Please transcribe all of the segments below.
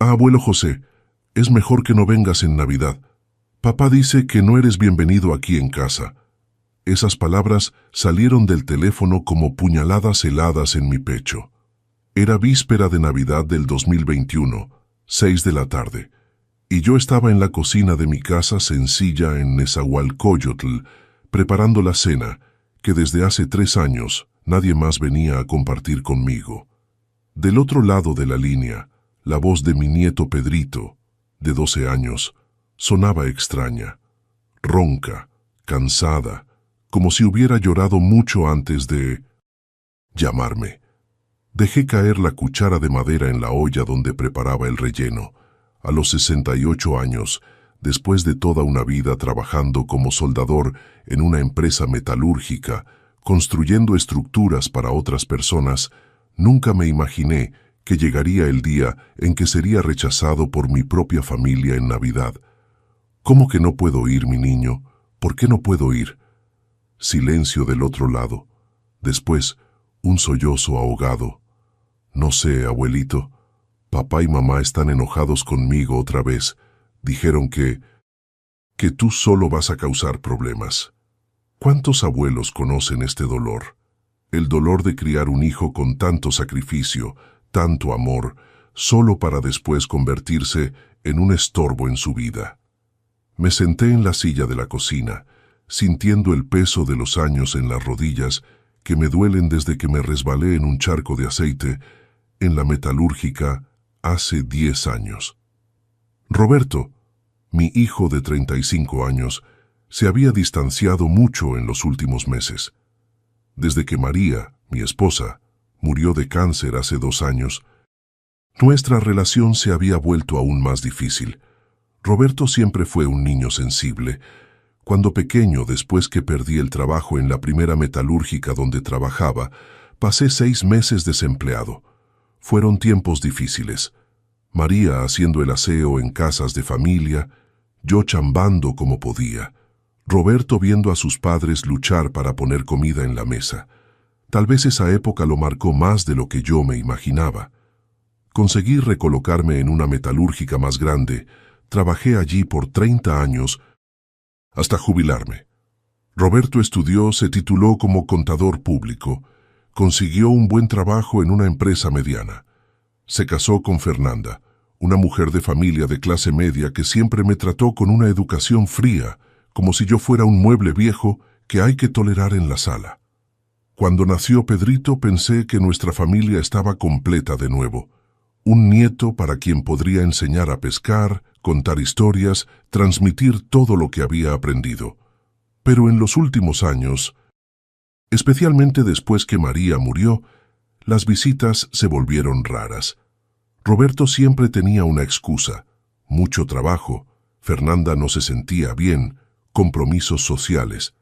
Abuelo José, es mejor que no vengas en Navidad. Papá dice que no eres bienvenido aquí en casa. Esas palabras salieron del teléfono como puñaladas heladas en mi pecho. Era víspera de Navidad del 2021, 6 de la tarde, y yo estaba en la cocina de mi casa sencilla en Nezahualcóyotl, preparando la cena que desde hace 3 años nadie más venía a compartir conmigo. Del otro lado de la línea, la voz de mi nieto Pedrito, de 12 años, sonaba extraña, ronca, cansada, como si hubiera llorado mucho antes de llamarme. Dejé caer la cuchara de madera en la olla donde preparaba el relleno. A los 68 años, después de toda una vida trabajando como soldador en una empresa metalúrgica, construyendo estructuras para otras personas, nunca me imaginé que llegaría el día en que sería rechazado por mi propia familia en Navidad. ¿Cómo que no puedo ir, mi niño? ¿Por qué no puedo ir? Silencio del otro lado. Después, un sollozo ahogado. No sé, abuelito. Papá y mamá están enojados conmigo otra vez. Dijeron que tú solo vas a causar problemas. ¿Cuántos abuelos conocen este dolor? El dolor de criar un hijo con tanto sacrificio, tanto amor, solo para después convertirse en un estorbo en su vida. Me senté en la silla de la cocina, sintiendo el peso de los años en las rodillas que me duelen desde que me resbalé en un charco de aceite en la metalúrgica hace 10 años. Roberto, mi hijo de 35 años, se había distanciado mucho en los últimos meses. Desde que María, mi esposa, murió de cáncer hace 2 años, nuestra relación se había vuelto aún más difícil. Roberto siempre fue un niño sensible. Cuando pequeño, después que perdí el trabajo en la primera metalúrgica donde trabajaba, pasé 6 meses desempleado. Fueron tiempos difíciles. María haciendo el aseo en casas de familia, yo chambando como podía. Roberto viendo a sus padres luchar para poner comida en la mesa. Tal vez esa época lo marcó más de lo que yo me imaginaba. Conseguí recolocarme en una metalúrgica más grande. Trabajé allí por 30 años hasta jubilarme. Roberto estudió, se tituló como contador público. Consiguió un buen trabajo en una empresa mediana. Se casó con Fernanda, una mujer de familia de clase media que siempre me trató con una educación fría, como si yo fuera un mueble viejo que hay que tolerar en la sala. Cuando nació Pedrito pensé que nuestra familia estaba completa de nuevo. Un nieto para quien podría enseñar a pescar, contar historias, transmitir todo lo que había aprendido. Pero en los últimos años, especialmente después que María murió, las visitas se volvieron raras. Roberto siempre tenía una excusa: mucho trabajo, Fernanda no se sentía bien, compromisos sociales.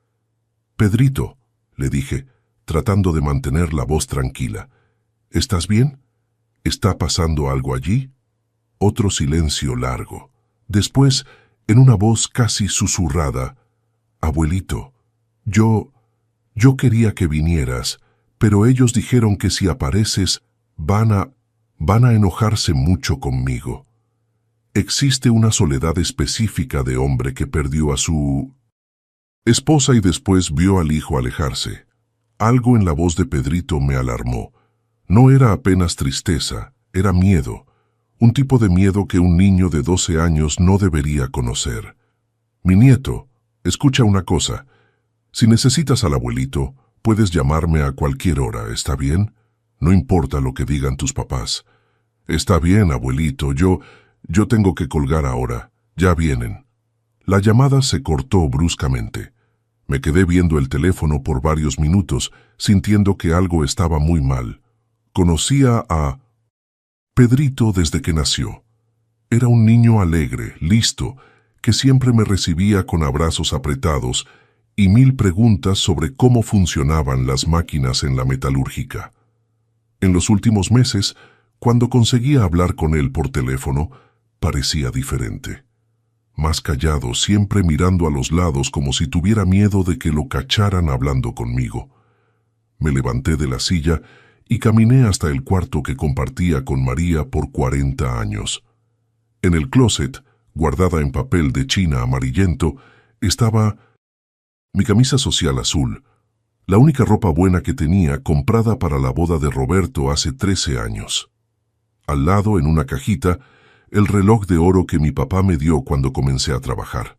«Pedrito», le dije, tratando de mantener la voz tranquila, «¿estás bien? ¿Está pasando algo allí?» Otro silencio largo. Después, en una voz casi susurrada, «Abuelito, yo quería que vinieras, pero ellos dijeron que si apareces van a enojarse mucho conmigo. Existe una soledad específica de hombre que perdió a su esposa y después vio al hijo alejarse. Algo en la voz de Pedrito me alarmó. No era apenas tristeza, era miedo. Un tipo de miedo que un niño de 12 años no debería conocer. «Mi nieto, escucha una cosa. Si necesitas al abuelito, puedes llamarme a cualquier hora, ¿está bien? No importa lo que digan tus papás». «Está bien, abuelito, yo tengo que colgar ahora. Ya vienen». La llamada se cortó bruscamente. Me quedé viendo el teléfono por varios minutos, sintiendo que algo estaba muy mal. Conocía a Pedrito desde que nació. Era un niño alegre, listo, que siempre me recibía con abrazos apretados y 1000 preguntas sobre cómo funcionaban las máquinas en la metalúrgica. En los últimos meses, cuando conseguía hablar con él por teléfono, parecía diferente. Más callado, siempre mirando a los lados como si tuviera miedo de que lo cacharan hablando conmigo. Me levanté de la silla y caminé hasta el cuarto que compartía con María por 40 años. En el closet, guardada en papel de china amarillento, estaba mi camisa social azul, la única ropa buena que tenía comprada para la boda de Roberto hace 13 años. Al lado, en una cajita, el reloj de oro que mi papá me dio cuando comencé a trabajar.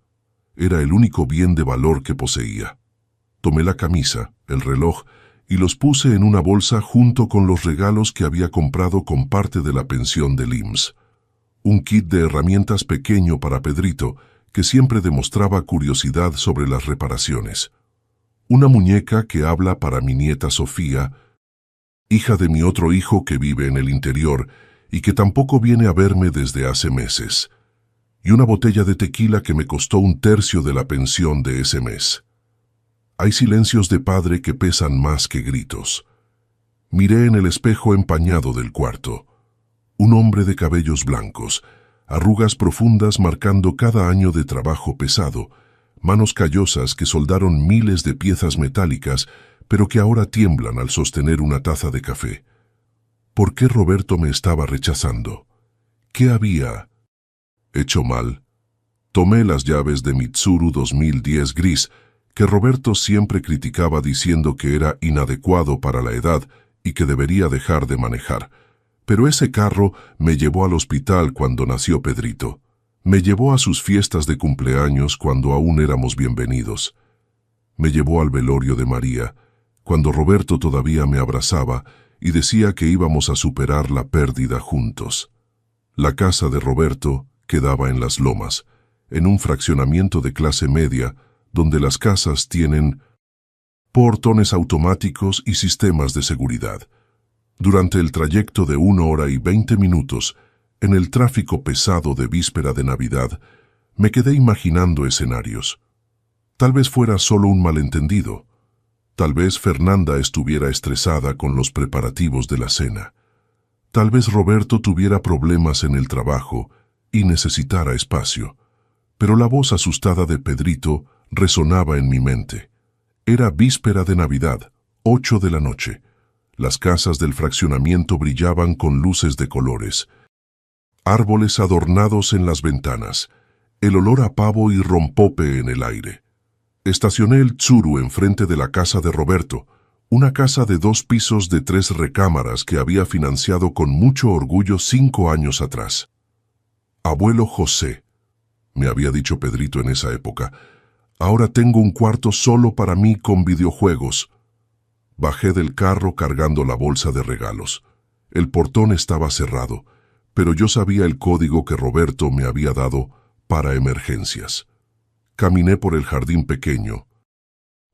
Era el único bien de valor que poseía. Tomé la camisa, el reloj, y los puse en una bolsa junto con los regalos que había comprado con parte de la pensión del IMSS. Un kit de herramientas pequeño para Pedrito, que siempre demostraba curiosidad sobre las reparaciones. Una muñeca que habla para mi nieta Sofía, hija de mi otro hijo que vive en el interior y que tampoco viene a verme desde hace meses. Y una botella de tequila que me costó 1/3 de la pensión de ese mes. Hay silencios de padre que pesan más que gritos. Miré en el espejo empañado del cuarto. Un hombre de cabellos blancos, arrugas profundas marcando cada año de trabajo pesado, manos callosas que soldaron miles de piezas metálicas, pero que ahora tiemblan al sostener una taza de café. ¿Por qué Roberto me estaba rechazando? ¿Qué había hecho mal? Tomé las llaves de Mitsuru 2010 gris, que Roberto siempre criticaba diciendo que era inadecuado para la edad y que debería dejar de manejar. Pero ese carro me llevó al hospital cuando nació Pedrito. Me llevó a sus fiestas de cumpleaños cuando aún éramos bienvenidos. Me llevó al velorio de María, cuando Roberto todavía me abrazaba y decía que íbamos a superar la pérdida juntos. La casa de Roberto quedaba en Las Lomas, en un fraccionamiento de clase media, donde las casas tienen portones automáticos y sistemas de seguridad. Durante el trayecto de 1 hora y 20 minutos, en el tráfico pesado de víspera de Navidad, me quedé imaginando escenarios. Tal vez fuera solo un malentendido. Tal vez Fernanda estuviera estresada con los preparativos de la cena. Tal vez Roberto tuviera problemas en el trabajo y necesitara espacio. Pero la voz asustada de Pedrito resonaba en mi mente. Era víspera de Navidad, 8 de la noche. Las casas del fraccionamiento brillaban con luces de colores. Árboles adornados en las ventanas. El olor a pavo y rompope en el aire. Estacioné el Tsuru enfrente de la casa de Roberto, una casa de 2 pisos de 3 recámaras que había financiado con mucho orgullo 5 años atrás. Abuelo José, me había dicho Pedrito en esa época, ahora tengo un cuarto solo para mí con videojuegos. Bajé del carro cargando la bolsa de regalos. El portón estaba cerrado, pero yo sabía el código que Roberto me había dado para emergencias. Caminé por el jardín pequeño,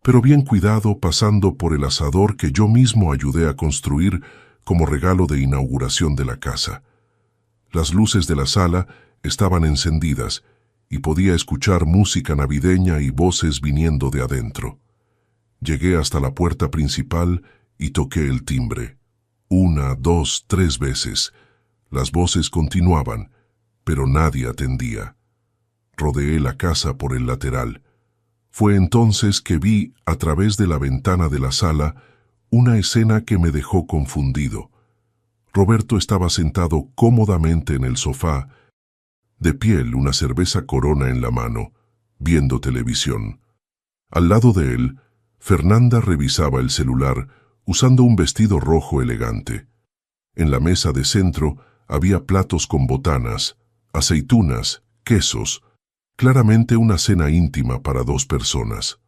pero bien cuidado, pasando por el asador que yo mismo ayudé a construir como regalo de inauguración de la casa. Las luces de la sala estaban encendidas y podía escuchar música navideña y voces viniendo de adentro. Llegué hasta la puerta principal y toqué el timbre. 1, 2, 3 veces. Las voces continuaban, pero nadie atendía. Rodeé la casa por el lateral. Fue entonces que vi, a través de la ventana de la sala, una escena que me dejó confundido. Roberto estaba sentado cómodamente en el sofá, de piel, una cerveza Corona en la mano, viendo televisión. Al lado de él, Fernanda revisaba el celular, usando un vestido rojo elegante. En la mesa de centro había platos con botanas, aceitunas, quesos, claramente una cena íntima para 2 personas.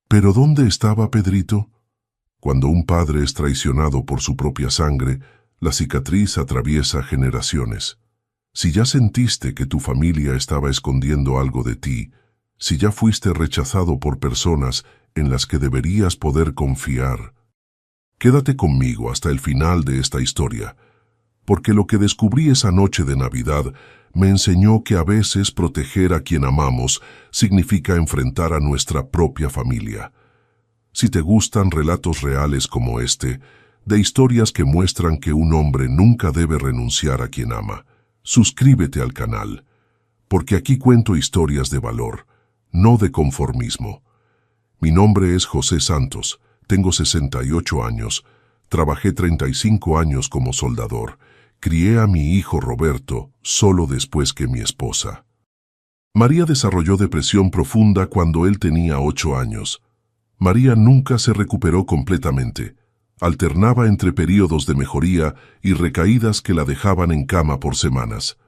¿Pero dónde estaba Pedrito? Cuando un padre es traicionado por su propia sangre, la cicatriz atraviesa generaciones. Si ya sentiste que tu familia estaba escondiendo algo de ti, si ya fuiste rechazado por personas en las que deberías poder confiar, quédate conmigo hasta el final de esta historia, porque lo que descubrí esa noche de Navidad me enseñó que a veces proteger a quien amamos significa enfrentar a nuestra propia familia. Si te gustan relatos reales como este, de historias que muestran que un hombre nunca debe renunciar a quien ama, suscríbete al canal, porque aquí cuento historias de valor, no de conformismo. Mi nombre es José Santos, tengo 68 años, trabajé 35 años como soldador, Crié a mi hijo Roberto solo después que mi esposa. María desarrolló depresión profunda cuando él tenía 8 años. María nunca se recuperó completamente. Alternaba entre períodos de mejoría y recaídas que la dejaban en cama por semanas.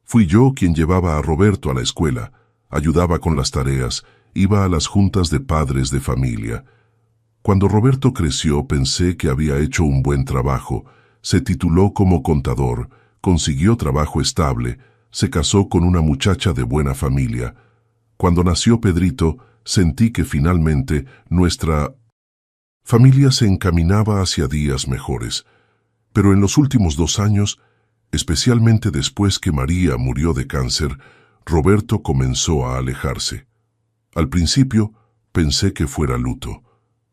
Fui yo quien llevaba a Roberto a la escuela, ayudaba con las tareas, iba a las juntas de padres de familia. Cuando Roberto creció pensé que había hecho un buen trabajo, se tituló como contador, consiguió trabajo estable, se casó con una muchacha de buena familia. Cuando nació Pedrito, sentí que finalmente nuestra familia se encaminaba hacia días mejores. Pero en los últimos 2 años, especialmente después que María murió de cáncer, Roberto comenzó a alejarse. Al principio, pensé que fuera luto.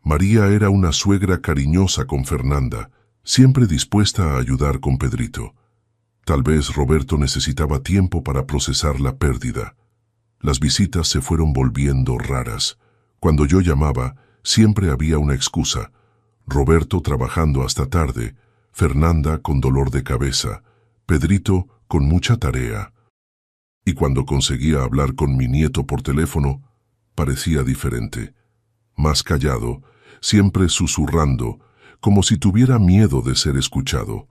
María era una suegra cariñosa con Fernanda, siempre dispuesta a ayudar con Pedrito. Tal vez Roberto necesitaba tiempo para procesar la pérdida. Las visitas se fueron volviendo raras. Cuando yo llamaba, siempre había una excusa. Roberto trabajando hasta tarde, Fernanda con dolor de cabeza, Pedrito con mucha tarea. Y cuando conseguía hablar con mi nieto por teléfono, parecía diferente. Más callado, siempre susurrando, como si tuviera miedo de ser escuchado.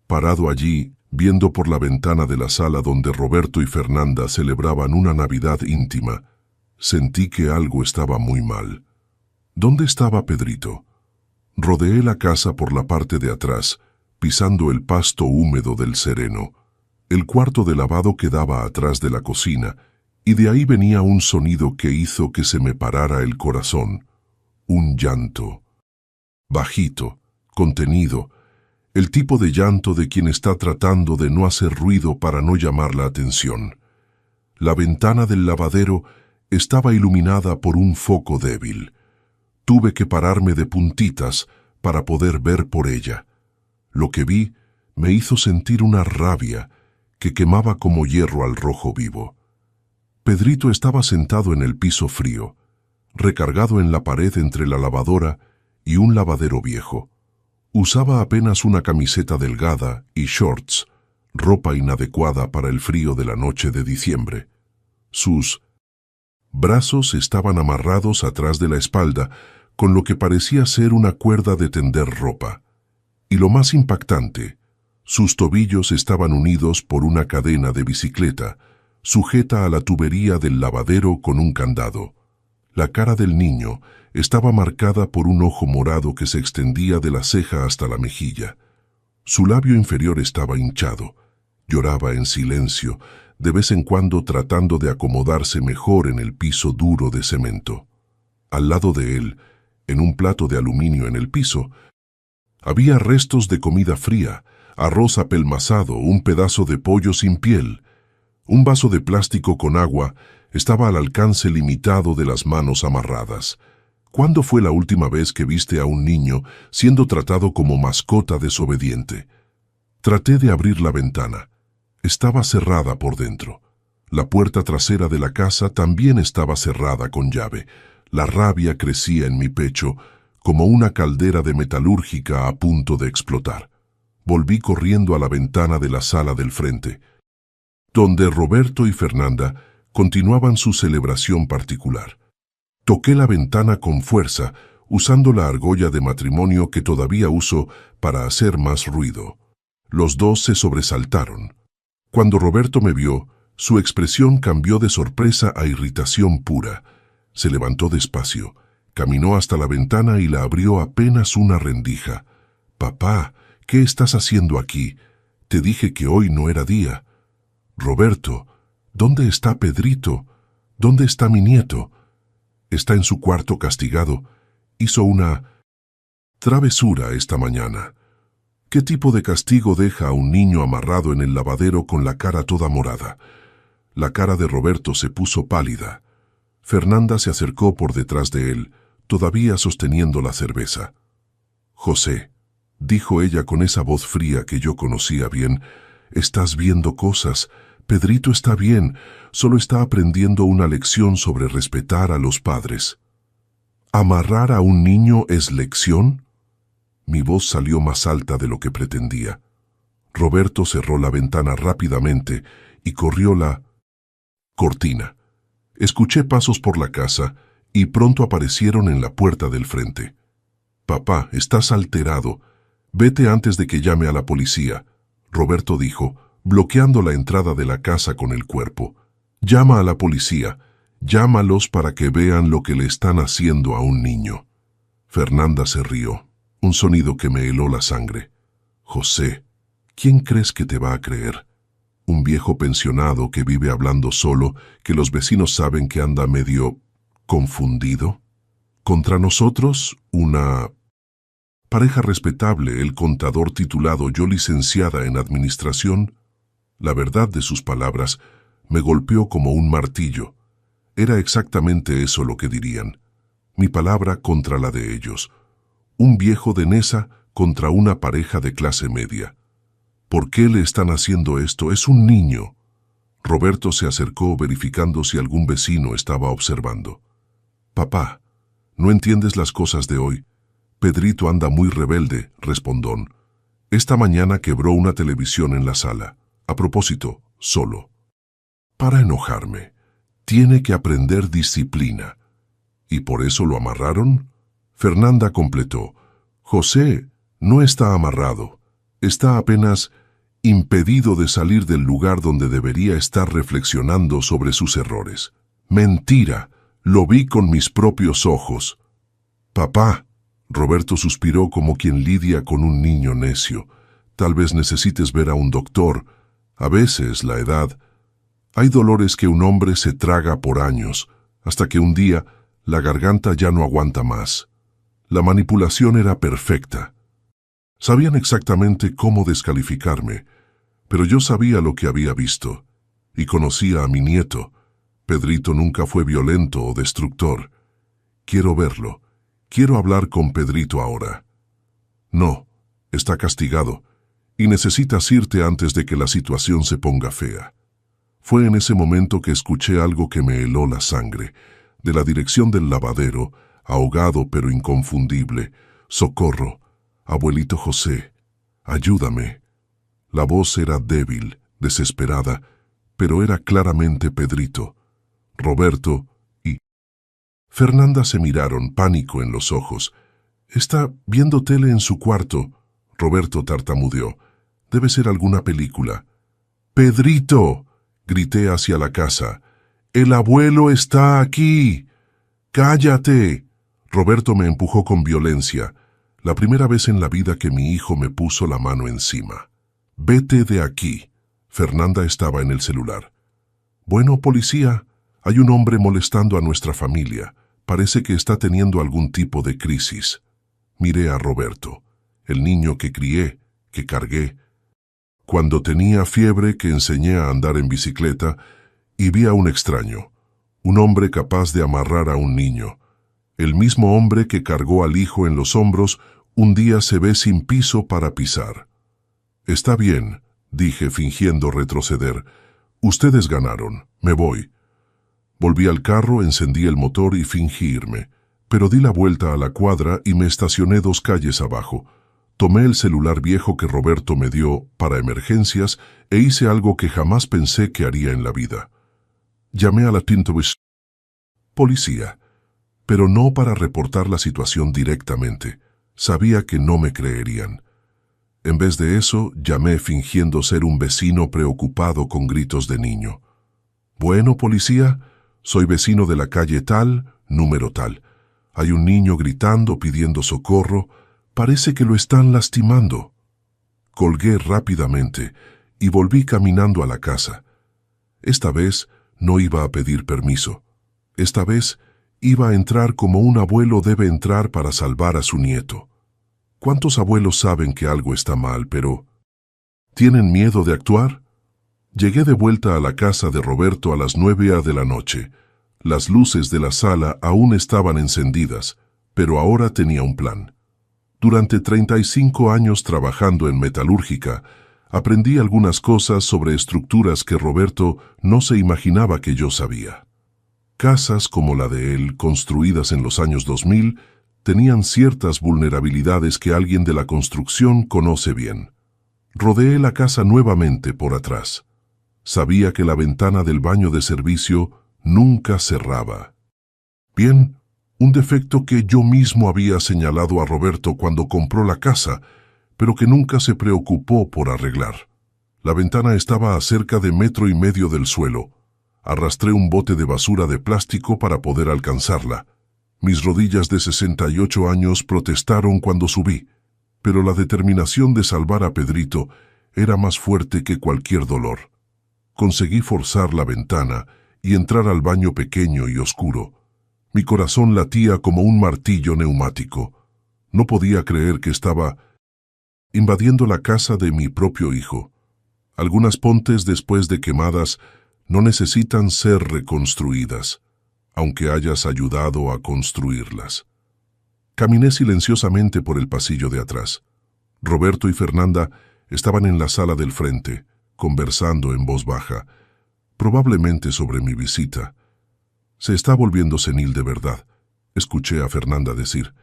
Parado allí, viendo por la ventana de la sala donde Roberto y Fernanda celebraban una Navidad íntima, sentí que algo estaba muy mal. ¿Dónde estaba Pedrito? Rodeé la casa por la parte de atrás, pisando el pasto húmedo del sereno. El cuarto de lavado quedaba atrás de la cocina, y de ahí venía un sonido que hizo que se me parara el corazón. Un llanto. Bajito, contenido, el tipo de llanto de quien está tratando de no hacer ruido para no llamar la atención. La ventana del lavadero estaba iluminada por un foco débil. Tuve que pararme de puntitas para poder ver por ella. Lo que vi me hizo sentir una rabia que quemaba como hierro al rojo vivo. Pedrito estaba sentado en el piso frío, recargado en la pared entre la lavadora y un lavadero viejo. Usaba apenas una camiseta delgada y shorts, ropa inadecuada para el frío de la noche de diciembre. Sus brazos estaban amarrados atrás de la espalda, con lo que parecía ser una cuerda de tender ropa. Y lo más impactante, sus tobillos estaban unidos por una cadena de bicicleta, sujeta a la tubería del lavadero con un candado. La cara del niño estaba marcada por un ojo morado que se extendía de la ceja hasta la mejilla. Su labio inferior estaba hinchado. Lloraba en silencio, de vez en cuando tratando de acomodarse mejor en el piso duro de cemento. Al lado de él, en un plato de aluminio en el piso, había restos de comida fría, arroz apelmazado, un pedazo de pollo sin piel. Un vaso de plástico con agua estaba al alcance limitado de las manos amarradas. ¿Cuándo fue la última vez que viste a un niño siendo tratado como mascota desobediente? Traté de abrir la ventana. Estaba cerrada por dentro. La puerta trasera de la casa también estaba cerrada con llave. La rabia crecía en mi pecho como una caldera de metalúrgica a punto de explotar. Volví corriendo a la ventana de la sala del frente, donde Roberto y Fernanda continuaban su celebración particular. Toqué la ventana con fuerza, usando la argolla de matrimonio que todavía uso para hacer más ruido. Los dos se sobresaltaron. Cuando Roberto me vio, su expresión cambió de sorpresa a irritación pura. Se levantó despacio, caminó hasta la ventana y la abrió apenas una rendija. «Papá, ¿qué estás haciendo aquí? Te dije que hoy no era día». «Roberto, ¿dónde está Pedrito? ¿Dónde está mi nieto?» «Está en su cuarto castigado. Hizo una travesura esta mañana». ¿Qué tipo de castigo deja a un niño amarrado en el lavadero con la cara toda morada? La cara de Roberto se puso pálida. Fernanda se acercó por detrás de él, todavía sosteniendo la cerveza. «José», dijo ella con esa voz fría que yo conocía bien, «estás viendo cosas. Pedrito está bien, solo está aprendiendo una lección sobre respetar a los padres». «¿Amarrar a un niño es lección?» Mi voz salió más alta de lo que pretendía. Roberto cerró la ventana rápidamente y corrió la cortina. Escuché pasos por la casa y pronto aparecieron en la puerta del frente. «Papá, estás alterado. Vete antes de que llame a la policía», Roberto dijo, bloqueando la entrada de la casa con el cuerpo. «Llama a la policía. Llámalos para que vean lo que le están haciendo a un niño». Fernanda se rió, un sonido que me heló la sangre. «José, ¿quién crees que te va a creer? Un viejo pensionado que vive hablando solo, que los vecinos saben que anda medio confundido. Contra nosotros, una pareja respetable, el contador titulado, yo licenciada en administración». La verdad de sus palabras me golpeó como un martillo. Era exactamente eso lo que dirían. Mi palabra contra la de ellos. Un viejo de Nesa contra una pareja de clase media. ¿Por qué le están haciendo esto? Es un niño. Roberto se acercó verificando si algún vecino estaba observando. «Papá, no entiendes las cosas de hoy. Pedrito anda muy rebelde», respondón. «Esta mañana quebró una televisión en la sala. A propósito, solo. Para enojarme. Tiene que aprender disciplina». «¿Y por eso lo amarraron?». Fernanda completó. «José no está amarrado. Está apenas impedido de salir del lugar donde debería estar reflexionando sobre sus errores». «Mentira. Lo vi con mis propios ojos». «Papá», Roberto suspiró como quien lidia con un niño necio. «Tal vez necesites ver a un doctor. A veces la edad. Hay dolores que un hombre se traga por años, hasta que un día la garganta ya no aguanta más». La manipulación era perfecta. Sabían exactamente cómo descalificarme, pero yo sabía lo que había visto, y conocía a mi nieto. Pedrito nunca fue violento o destructor. Quiero verlo. Quiero hablar con Pedrito ahora. «No, está castigado, y necesitas irte antes de que la situación se ponga fea». Fue en ese momento que escuché algo que me heló la sangre. De la dirección del lavadero, ahogado pero inconfundible: «Socorro, abuelito José, ayúdame». La voz era débil, desesperada, pero era claramente Pedrito, Roberto y Fernanda se miraron, pánico en los ojos. «Está viendo tele en su cuarto», Roberto tartamudeó. «Debe ser alguna película». «¡Pedrito!», grité hacia la casa. «¡El abuelo está aquí! ¡Cállate!». Roberto me empujó con violencia. La primera vez en la vida que mi hijo me puso la mano encima. «Vete de aquí». Fernanda estaba en el celular. «Bueno, policía, hay un hombre molestando a nuestra familia. Parece que está teniendo algún tipo de crisis». Miré a Roberto, el niño que crié, que cargué. Cuando tenía fiebre, que enseñé a andar en bicicleta, y vi a un extraño, un hombre capaz de amarrar a un niño. El mismo hombre que cargó al hijo en los hombros, un día se ve sin piso para pisar. «Está bien», dije fingiendo retroceder. «Ustedes ganaron. Me voy». Volví al carro, encendí el motor y fingí irme. Pero di la vuelta a la cuadra y me estacioné 2 calles abajo. Tomé el celular viejo que Roberto me dio para emergencias e hice algo que jamás pensé que haría en la vida. Llamé a la Tintovis policía, pero no para reportar la situación directamente. Sabía que no me creerían. En vez de eso, llamé fingiendo ser un vecino preocupado con gritos de niño. «Bueno, policía, soy vecino de la calle tal, número tal. Hay un niño gritando, pidiendo socorro. Parece que lo están lastimando». Colgué rápidamente y volví caminando a la casa. Esta vez no iba a pedir permiso. Esta vez iba a entrar como un abuelo debe entrar para salvar a su nieto. ¿Cuántos abuelos saben que algo está mal, pero tienen miedo de actuar? Llegué de vuelta a la casa de Roberto a las 9 de la noche. Las luces de la sala aún estaban encendidas, pero ahora tenía un plan. Durante 35 años trabajando en metalúrgica, aprendí algunas cosas sobre estructuras que Roberto no se imaginaba que yo sabía. Casas como la de él, construidas en los años 2000, tenían ciertas vulnerabilidades que alguien de la construcción conoce bien. Rodeé la casa nuevamente por atrás. Sabía que la ventana del baño de servicio nunca cerraba. Bien, un defecto que yo mismo había señalado a Roberto cuando compró la casa, pero que nunca se preocupó por arreglar. La ventana estaba a cerca de 1,5 metros del suelo. Arrastré un bote de basura de plástico para poder alcanzarla. Mis rodillas de 68 años protestaron cuando subí, pero la determinación de salvar a Pedrito era más fuerte que cualquier dolor. Conseguí forzar la ventana y entrar al baño pequeño y oscuro. Mi corazón latía como un martillo neumático. No podía creer que estaba invadiendo la casa de mi propio hijo. Algunas pontes después de quemadas no necesitan ser reconstruidas, aunque hayas ayudado a construirlas. Caminé silenciosamente por el pasillo de atrás. Roberto y Fernanda estaban en la sala del frente, conversando en voz baja, probablemente sobre mi visita. Se está volviendo senil de verdad, escuché a Fernanda decir.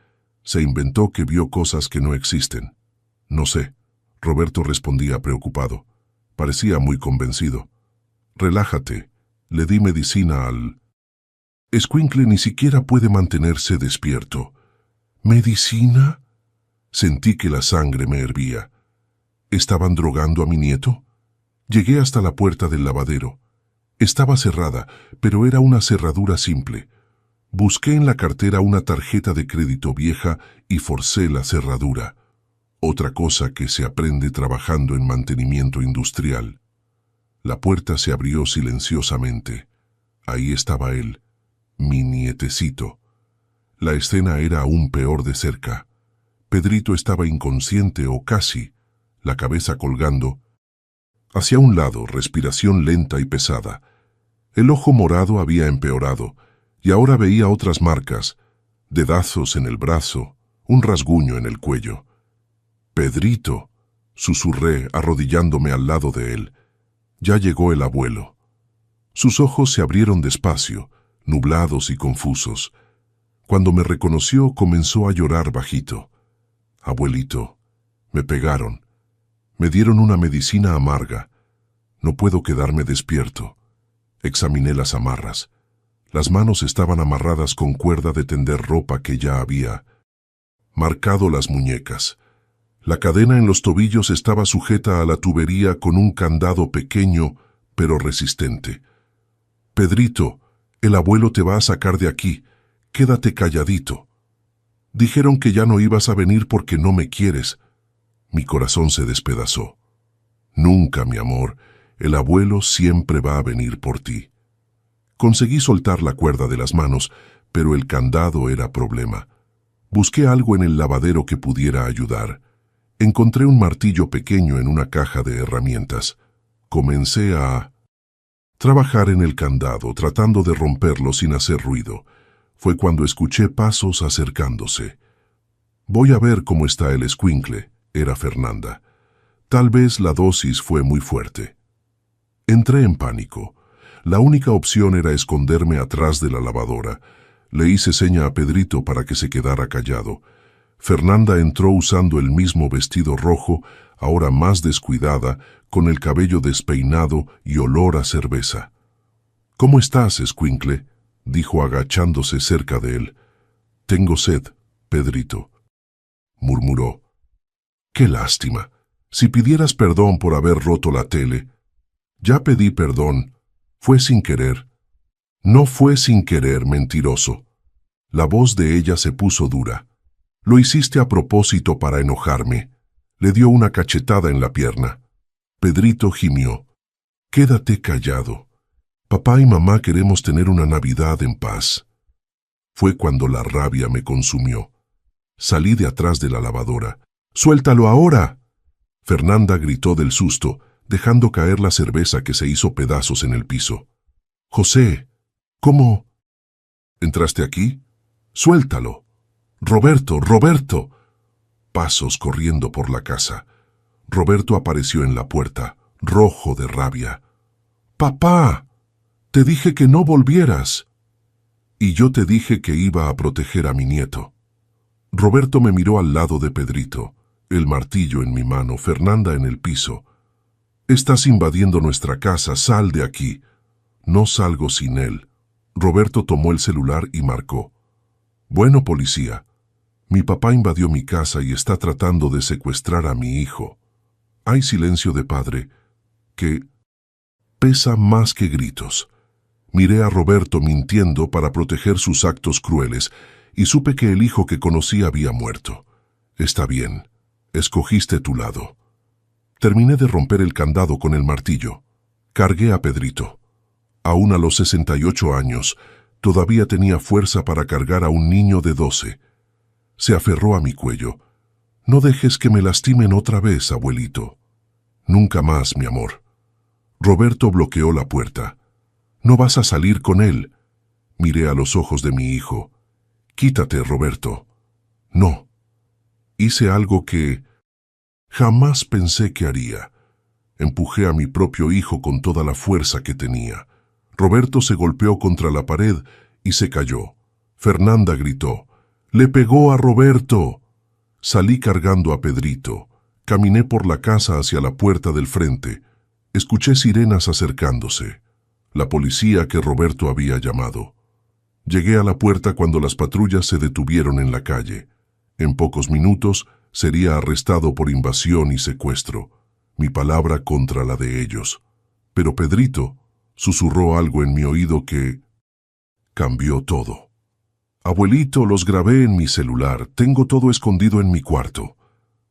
Se inventó que vio cosas que no existen. No sé, Roberto respondía preocupado. Parecía muy convencido. Relájate, le di medicina al... Escuincle ni siquiera puede mantenerse despierto. ¿Medicina? Sentí que la sangre me hervía. ¿Estaban drogando a mi nieto? Llegué hasta la puerta del lavadero. Estaba cerrada, pero era una cerradura simple. Busqué en la cartera una tarjeta de crédito vieja y forcé la cerradura. Otra cosa que se aprende trabajando en mantenimiento industrial. La puerta se abrió silenciosamente. Ahí estaba él, mi nietecito. La escena era aún peor de cerca. Pedrito estaba inconsciente o casi, la cabeza colgando. Hacia un lado, respiración lenta y pesada. El ojo morado había empeorado, y ahora veía otras marcas, dedazos en el brazo, un rasguño en el cuello. «Pedrito», susurré, arrodillándome al lado de él. Ya llegó el abuelo. Sus ojos se abrieron despacio, nublados y confusos. Cuando me reconoció, comenzó a llorar bajito. «Abuelito, me pegaron. Me dieron una medicina amarga. No puedo quedarme despierto». Examiné las amarras. Las manos estaban amarradas con cuerda de tender ropa que ya había marcado las muñecas. La cadena en los tobillos estaba sujeta a la tubería con un candado pequeño, pero resistente. «Pedrito, el abuelo te va a sacar de aquí. Quédate calladito». «Dijeron que ya no ibas a venir porque no me quieres». Mi corazón se despedazó. «Nunca, mi amor. El abuelo siempre va a venir por ti». Conseguí soltar la cuerda de las manos, pero el candado era problema. Busqué algo en el lavadero que pudiera ayudar. Encontré un martillo pequeño en una caja de herramientas. Comencé a trabajar en el candado, tratando de romperlo sin hacer ruido. Fue cuando escuché pasos acercándose. «Voy a ver cómo está el escuincle», era Fernanda. Tal vez la dosis fue muy fuerte. Entré en pánico. La única opción era esconderme atrás de la lavadora. Le hice seña a Pedrito para que se quedara callado. Fernanda entró usando el mismo vestido rojo, ahora más descuidada, con el cabello despeinado y olor a cerveza. «¿Cómo estás, escuincle?», dijo agachándose cerca de él. «Tengo sed, Pedrito», murmuró. «Qué lástima. Si pidieras perdón por haber roto la tele». «Ya pedí perdón. Fue sin querer». «No fue sin querer, mentiroso». La voz de ella se puso dura. «Lo hiciste a propósito para enojarme». Le dio una cachetada en la pierna. Pedrito gimió. «Quédate callado. Papá y mamá queremos tener una Navidad en paz». Fue cuando la rabia me consumió. Salí de atrás de la lavadora. «¡Suéltalo ahora!». Fernanda gritó del susto, dejando caer la cerveza que se hizo pedazos en el piso. «José, ¿cómo entraste aquí? Suéltalo. Roberto, Roberto». Pasos corriendo por la casa. Roberto apareció en la puerta, rojo de rabia. «Papá, te dije que no volvieras». «Y yo te dije que iba a proteger a mi nieto». Roberto me miró al lado de Pedrito. El martillo en mi mano, Fernanda en el piso. Estás invadiendo nuestra casa, sal de aquí. No salgo sin él. Roberto tomó el celular y marcó. Bueno, policía. Mi papá invadió mi casa y está tratando de secuestrar a mi hijo. Hay silencio de padre que pesa más que gritos. Miré a Roberto mintiendo para proteger sus actos crueles y supe que el hijo que conocí había muerto. Está bien, escogiste tu lado. Terminé de romper el candado con el martillo. Cargué a Pedrito. Aún a los 68 años, todavía tenía fuerza para cargar a un niño de 12. Se aferró a mi cuello. No dejes que me lastimen otra vez, abuelito. Nunca más, mi amor. Roberto bloqueó la puerta. No vas a salir con él. Miré a los ojos de mi hijo. Quítate, Roberto. No. Hice algo que jamás pensé que haría. Empujé a mi propio hijo con toda la fuerza que tenía. Roberto se golpeó contra la pared y se cayó. Fernanda gritó. ¡Le pegó a Roberto! Salí cargando a Pedrito. Caminé por la casa hacia la puerta del frente. Escuché sirenas acercándose. La policía que Roberto había llamado. Llegué a la puerta cuando las patrullas se detuvieron en la calle. En pocos minutos sería arrestado por invasión y secuestro. Mi palabra contra la de ellos. Pero Pedrito susurró algo en mi oído que cambió todo. Abuelito, los grabé en mi celular. Tengo todo escondido en mi cuarto.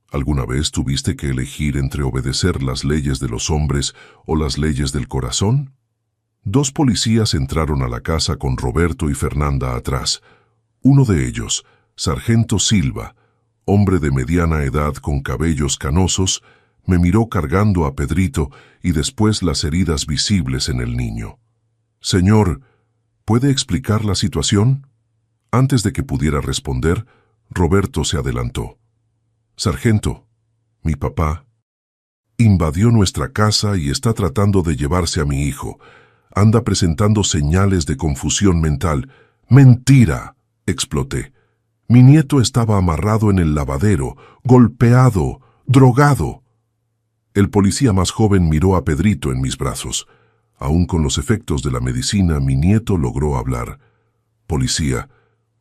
¿Alguna vez tuviste que elegir entre obedecer las leyes de los hombres o las leyes del corazón? 2 policías entraron a la casa con Roberto y Fernanda atrás. Uno de ellos, Sargento Silva, hombre de mediana edad con cabellos canosos, me miró cargando a Pedrito y después las heridas visibles en el niño. Señor, ¿puede explicar la situación? Antes de que pudiera responder, Roberto se adelantó. Sargento, mi papá invadió nuestra casa y está tratando de llevarse a mi hijo. Anda presentando señales de confusión mental. ¡Mentira!, exploté. Mi nieto estaba amarrado en el lavadero, golpeado, drogado. El policía más joven miró a Pedrito en mis brazos. Aún con los efectos de la medicina, mi nieto logró hablar. Policía,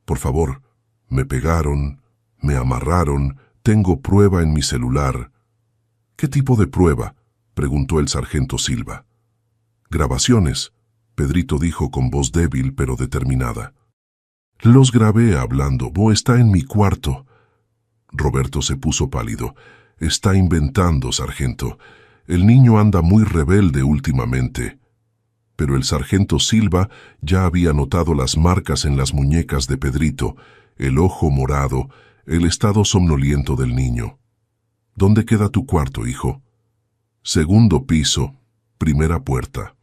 por favor, me pegaron, me amarraron, tengo prueba en mi celular. ¿Qué tipo de prueba?, preguntó el sargento Silva. Grabaciones, Pedrito dijo con voz débil pero determinada. Los grabé hablando. Está en mi cuarto. Roberto se puso pálido. Está inventando, sargento. El niño anda muy rebelde últimamente. Pero el sargento Silva ya había notado las marcas en las muñecas de Pedrito, el ojo morado, el estado somnoliento del niño. ¿Dónde queda tu cuarto, hijo? 2º piso, primera puerta.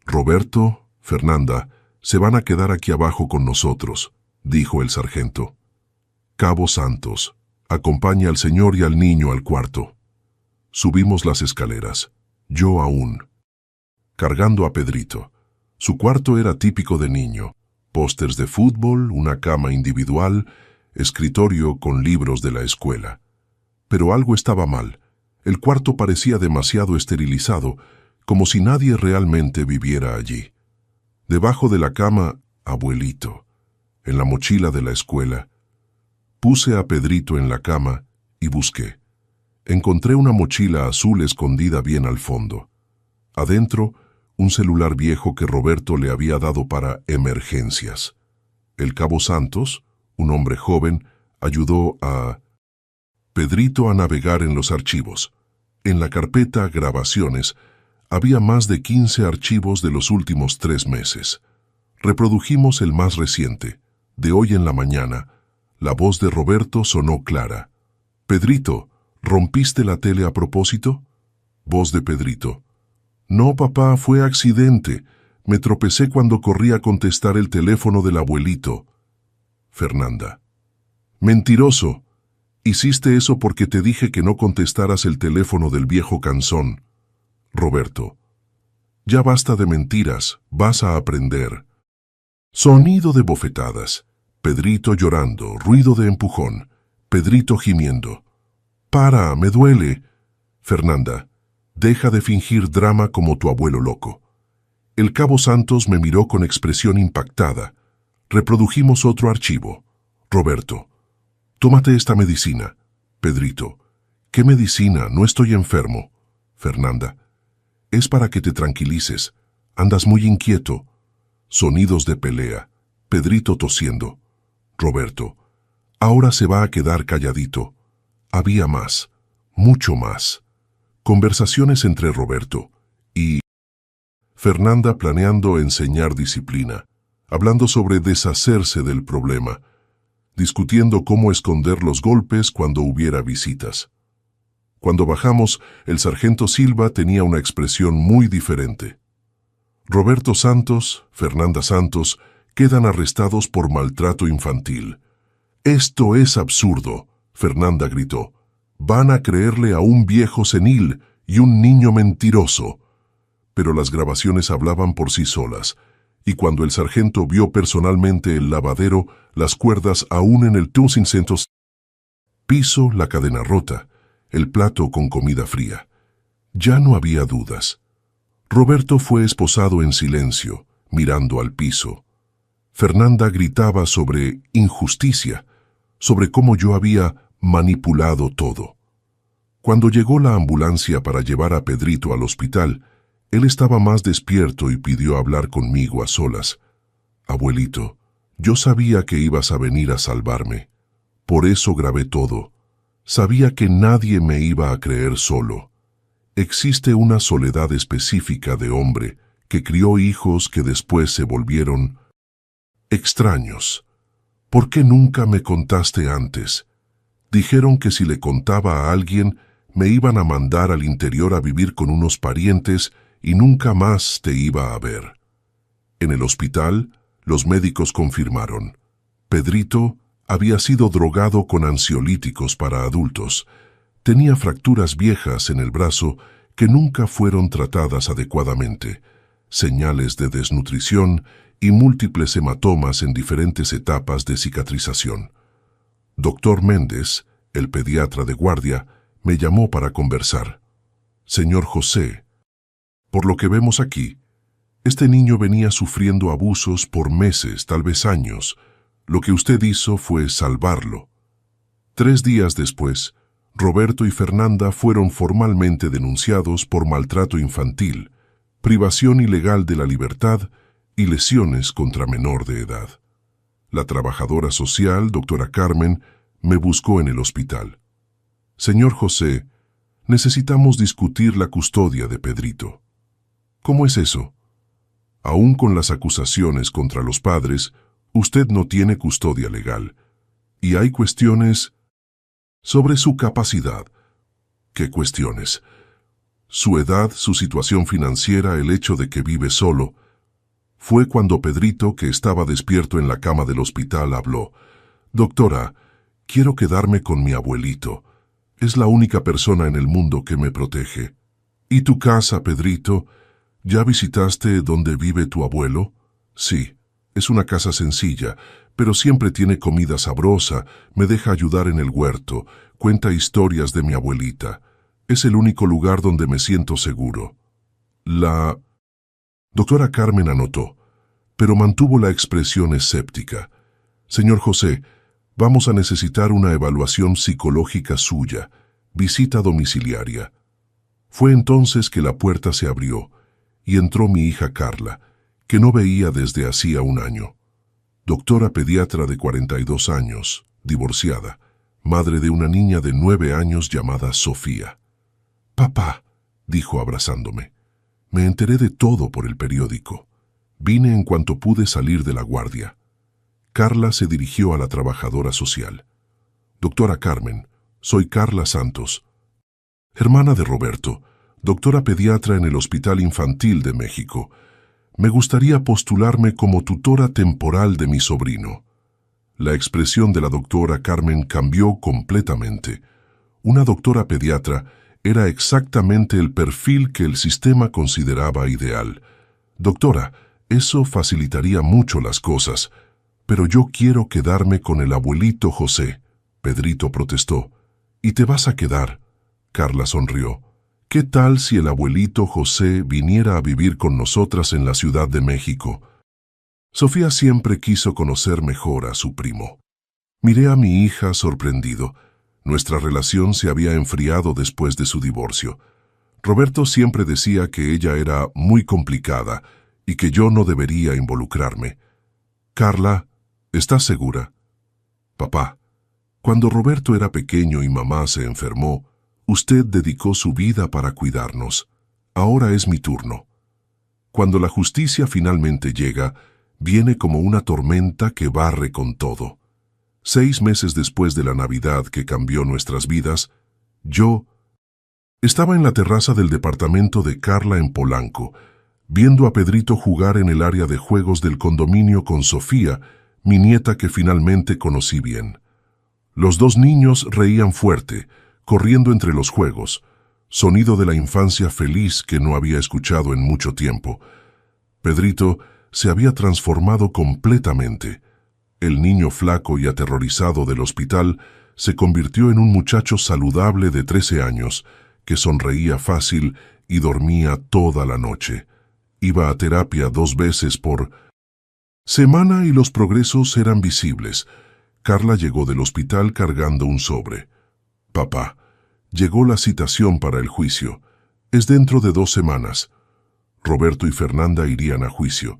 Roberto, Fernanda, se van a quedar aquí abajo con nosotros, dijo el sargento. Cabo Santos, acompaña al señor y al niño al cuarto. Subimos las escaleras, yo aún, cargando a Pedrito. Su cuarto era típico de niño, pósters de fútbol, una cama individual, escritorio con libros de la escuela. Pero algo estaba mal. El cuarto parecía demasiado esterilizado, como si nadie realmente viviera allí. Debajo de la cama, abuelito. En la mochila de la escuela. Puse a Pedrito en la cama y busqué. Encontré una mochila azul escondida bien al fondo. Adentro, un celular viejo que Roberto le había dado para emergencias. El cabo Santos, un hombre joven, ayudó a Pedrito a navegar en los archivos. En la carpeta Grabaciones había más de 15 archivos de los últimos 3 meses. Reprodujimos el más reciente, de hoy en la mañana. La voz de Roberto sonó clara. Pedrito, ¿rompiste la tele a propósito? Voz de Pedrito. No, papá, fue accidente. Me tropecé cuando corrí a contestar el teléfono del abuelito. Fernanda. Mentiroso. Hiciste eso porque te dije que no contestaras el teléfono del viejo canzón. Roberto. Ya basta de mentiras, vas a aprender. Sonido de bofetadas. Pedrito llorando, ruido de empujón. Pedrito gimiendo. Para, me duele. Fernanda, deja de fingir drama como tu abuelo loco. El cabo Santos me miró con expresión impactada. Reprodujimos otro archivo. Roberto, tómate esta medicina. Pedrito, ¿qué medicina? No estoy enfermo. Fernanda, es para que te tranquilices. Andas muy inquieto. Sonidos de pelea. Pedrito tosiendo. Roberto, ahora se va a quedar calladito. Había más, mucho más. Conversaciones entre Roberto y Fernanda planeando enseñar disciplina, hablando sobre deshacerse del problema, discutiendo cómo esconder los golpes cuando hubiera visitas. Cuando bajamos, el sargento Silva tenía una expresión muy diferente. Roberto Santos, Fernanda Santos, quedan arrestados por maltrato infantil. «Esto es absurdo», Fernanda gritó. «Van a creerle a un viejo senil y un niño mentiroso». Pero las grabaciones hablaban por sí solas, y cuando el sargento vio personalmente el lavadero, las cuerdas aún en el Tucincentos piso, la cadena rota, el plato con comida fría. Ya no había dudas. Roberto fue esposado en silencio, mirando al piso. Fernanda gritaba sobre injusticia, sobre cómo yo había manipulado todo. Cuando llegó la ambulancia para llevar a Pedrito al hospital, él estaba más despierto y pidió hablar conmigo a solas. «Abuelito, yo sabía que ibas a venir a salvarme. Por eso grabé todo. Sabía que nadie me iba a creer solo. Existe una soledad específica de hombre que crió hijos que después se volvieron extraños. ¿Por qué nunca me contaste antes? Dijeron que si le contaba a alguien, me iban a mandar al interior a vivir con unos parientes y nunca más te iba a ver». En el hospital, los médicos confirmaron. Pedrito había sido drogado con ansiolíticos para adultos. Tenía fracturas viejas en el brazo que nunca fueron tratadas adecuadamente, señales de desnutrición y múltiples hematomas en diferentes etapas de cicatrización. Doctor Méndez, el pediatra de guardia, me llamó para conversar. «Señor José, por lo que vemos aquí, este niño venía sufriendo abusos por meses, tal vez años. Lo que usted hizo fue salvarlo». 3 días después, Roberto y Fernanda fueron formalmente denunciados por maltrato infantil, privación ilegal de la libertad y lesiones contra menor de edad. La trabajadora social, doctora Carmen, me buscó en el hospital. «Señor José, necesitamos discutir la custodia de Pedrito». «¿Cómo es eso?» «Aún con las acusaciones contra los padres, usted no tiene custodia legal. Y hay cuestiones sobre su capacidad». «¿Qué cuestiones?» «Su edad, su situación financiera, el hecho de que vive solo». Fue cuando Pedrito, que estaba despierto en la cama del hospital, habló. «Doctora, quiero quedarme con mi abuelito. Es la única persona en el mundo que me protege». «¿Y tu casa, Pedrito? ¿Ya visitaste dónde vive tu abuelo?» «Sí, es una casa sencilla, pero siempre tiene comida sabrosa, me deja ayudar en el huerto, cuenta historias de mi abuelita. Es el único lugar donde me siento seguro». La doctora Carmen anotó, pero mantuvo la expresión escéptica. «Señor José, vamos a necesitar una evaluación psicológica suya, visita domiciliaria». Fue entonces que la puerta se abrió y entró mi hija Carla, que no veía desde hacía 1 año. Doctora pediatra de 42 años, divorciada, madre de una niña de 9 años llamada Sofía. «Papá», dijo abrazándome, «me enteré de todo por el periódico. Vine en cuanto pude salir de la guardia». Carla se dirigió a la trabajadora social. «Doctora Carmen, soy Carla Santos, hermana de Roberto, doctora pediatra en el Hospital Infantil de México. Me gustaría postularme como tutora temporal de mi sobrino». La expresión de la doctora Carmen cambió completamente. Una doctora pediatra era exactamente el perfil que el sistema consideraba ideal. «Doctora, eso facilitaría mucho las cosas, pero yo quiero quedarme con el abuelito José», Pedrito protestó. ¿Y te vas a quedar? Carla sonrió. ¿Qué tal si el abuelito José viniera a vivir con nosotras en la Ciudad de México? Sofía siempre quiso conocer mejor a su primo. Miré a mi hija sorprendido. Nuestra relación se había enfriado después de su divorcio. Roberto siempre decía que ella era muy complicada y que yo no debería involucrarme. Carla, ¿estás segura? Papá, cuando Roberto era pequeño y mamá se enfermó, usted dedicó su vida para cuidarnos. Ahora es mi turno. Cuando la justicia finalmente llega, viene como una tormenta que barre con todo. 6 meses después de la Navidad que cambió nuestras vidas, yo estaba en la terraza del departamento de Carla en Polanco, viendo a Pedrito jugar en el área de juegos del condominio con Sofía, mi nieta que finalmente conocí bien. Los 2 niños reían fuerte, corriendo entre los juegos, sonido de la infancia feliz que no había escuchado en mucho tiempo. Pedrito se había transformado completamente. El niño flaco y aterrorizado del hospital se convirtió en un muchacho saludable de 13 años, que sonreía fácil y dormía toda la noche. Iba a terapia 2 veces por semana y los progresos eran visibles. Carla llegó del hospital cargando un sobre. Papá, llegó la citación para el juicio. Es dentro de 2 semanas. Roberto y Fernanda irían a juicio.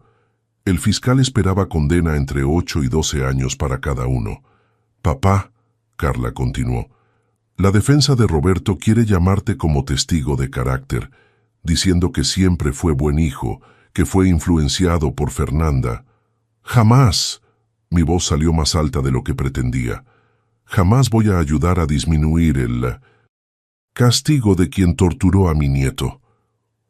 El fiscal esperaba condena entre 8 y 12 años para cada uno. Papá, Carla continuó, la defensa de Roberto quiere llamarte como testigo de carácter, diciendo que siempre fue buen hijo, que fue influenciado por Fernanda. Jamás. Mi voz salió más alta de lo que pretendía. Jamás voy a ayudar a disminuir el castigo de quien torturó a mi nieto.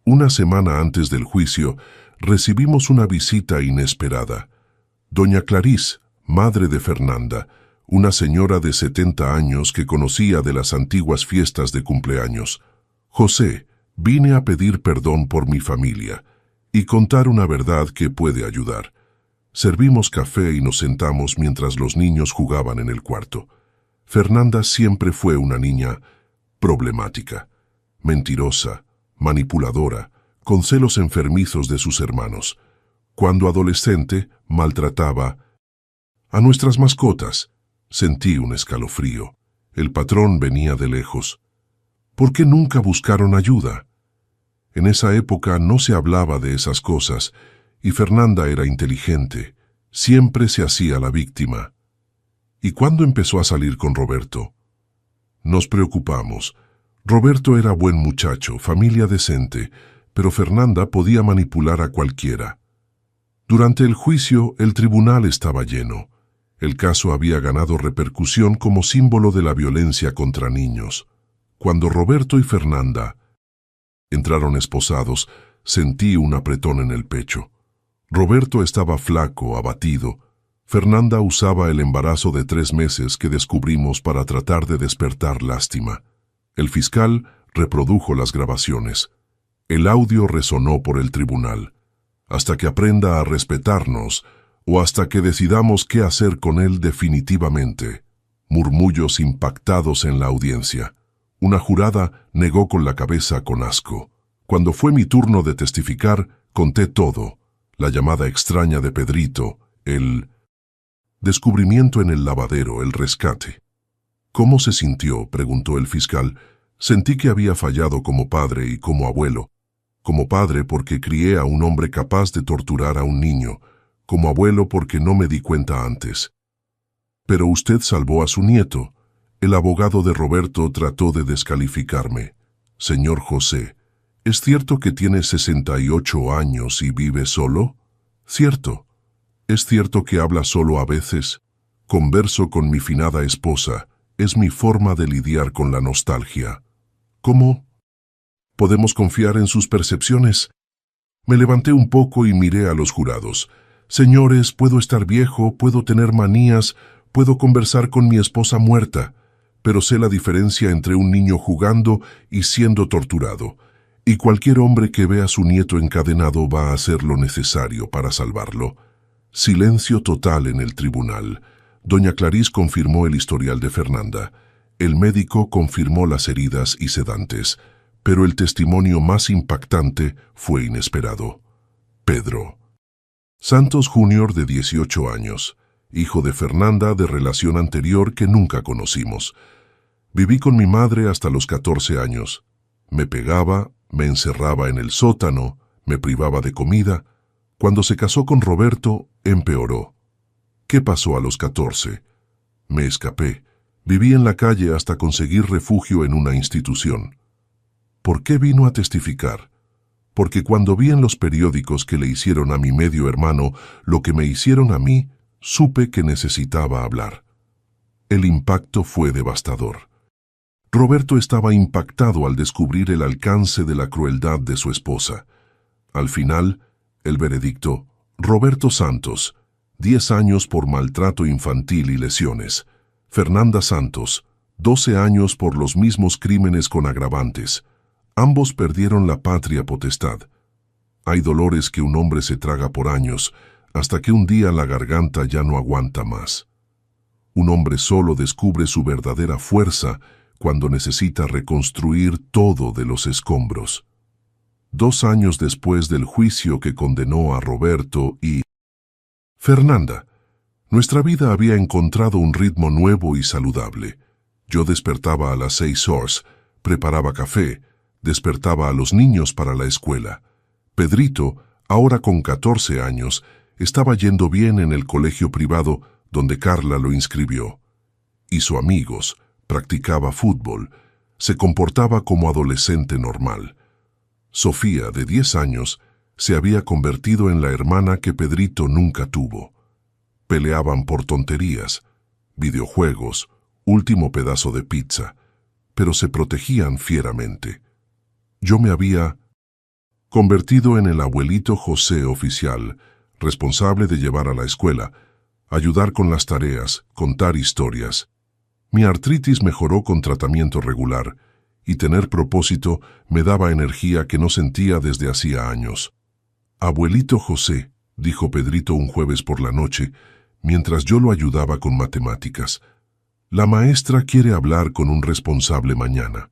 Una semana antes del juicio, recibimos una visita inesperada. Doña Clarice, madre de Fernanda, una señora de 70 años que conocía de las antiguas fiestas de cumpleaños. José, vine a pedir perdón por mi familia y contar una verdad que puede ayudar. Servimos café y nos sentamos mientras los niños jugaban en el cuarto. Fernanda siempre fue una niña problemática, mentirosa, manipuladora, con celos enfermizos de sus hermanos. Cuando adolescente, maltrataba a nuestras mascotas. Sentí un escalofrío. El patrón venía de lejos. ¿Por qué nunca buscaron ayuda? En esa época no se hablaba de esas cosas, y Fernanda era inteligente. Siempre se hacía la víctima. ¿Y cuándo empezó a salir con Roberto? Nos preocupamos. Roberto era buen muchacho, familia decente, pero Fernanda podía manipular a cualquiera. Durante el juicio, el tribunal estaba lleno. El caso había ganado repercusión como símbolo de la violencia contra niños. Cuando Roberto y Fernanda entraron esposados, sentí un apretón en el pecho. Roberto estaba flaco, abatido. Fernanda usaba el embarazo de 3 meses que descubrimos para tratar de despertar lástima. El fiscal reprodujo las grabaciones. El audio resonó por el tribunal. Hasta que aprenda a respetarnos, o hasta que decidamos qué hacer con él definitivamente. Murmullos impactados en la audiencia. Una jurada negó con la cabeza con asco. Cuando fue mi turno de testificar, conté todo. La llamada extraña de Pedrito, el descubrimiento en el lavadero, el rescate. ¿Cómo se sintió?, preguntó el fiscal. Sentí que había fallado como padre y como abuelo. Como padre porque crié a un hombre capaz de torturar a un niño. Como abuelo porque no me di cuenta antes. Pero usted salvó a su nieto. El abogado de Roberto trató de descalificarme. Señor José, ¿es cierto que tiene 68 años y vive solo? Cierto. ¿Es cierto que habla solo a veces? Converso con mi finada esposa. Es mi forma de lidiar con la nostalgia. ¿Cómo podemos confiar en sus percepciones? Me levanté un poco y miré a los jurados. Señores, puedo estar viejo, puedo tener manías, puedo conversar con mi esposa muerta, pero sé la diferencia entre un niño jugando y siendo torturado, y cualquier hombre que vea a su nieto encadenado va a hacer lo necesario para salvarlo. Silencio total en el tribunal. Doña Clarice confirmó el historial de Fernanda. El médico confirmó las heridas y sedantes, pero el testimonio más impactante fue inesperado. Pedro Santos Jr., de 18 años, hijo de Fernanda, de relación anterior que nunca conocimos. Viví con mi madre hasta los 14 años. Me pegaba, me encerraba en el sótano, me privaba de comida. Cuando se casó con Roberto, empeoró. ¿Qué pasó a los 14? Me escapé. Viví en la calle hasta conseguir refugio en una institución. ¿Por qué vino a testificar? Porque cuando vi en los periódicos que le hicieron a mi medio hermano lo que me hicieron a mí, supe que necesitaba hablar. El impacto fue devastador. Roberto estaba impactado al descubrir el alcance de la crueldad de su esposa. Al final, el veredicto: Roberto Santos, 10 años por maltrato infantil y lesiones. Fernanda Santos, 12 años por los mismos crímenes con agravantes. Ambos perdieron la patria potestad. Hay dolores que un hombre se traga por años, hasta que un día la garganta ya no aguanta más. Un hombre solo descubre su verdadera fuerza cuando necesita reconstruir todo de los escombros. 2 años después del juicio que condenó a Roberto y Fernanda, nuestra vida había encontrado un ritmo nuevo y saludable. Yo despertaba a las 6 horas, preparaba café, despertaba a los niños para la escuela. Pedrito, ahora con 14 años, estaba yendo bien en el colegio privado donde Carla lo inscribió. Hizo amigos, practicaba fútbol, se comportaba como adolescente normal. Sofía, de 10 años, se había convertido en la hermana que Pedrito nunca tuvo. Peleaban por tonterías, videojuegos, último pedazo de pizza, pero se protegían fieramente. Yo me había convertido en el abuelito José oficial, responsable de llevar a la escuela, ayudar con las tareas, contar historias. Mi artritis mejoró con tratamiento regular, y tener propósito me daba energía que no sentía desde hacía años. Abuelito José, dijo Pedrito un jueves por la noche, mientras yo lo ayudaba con matemáticas. La maestra quiere hablar con un responsable mañana.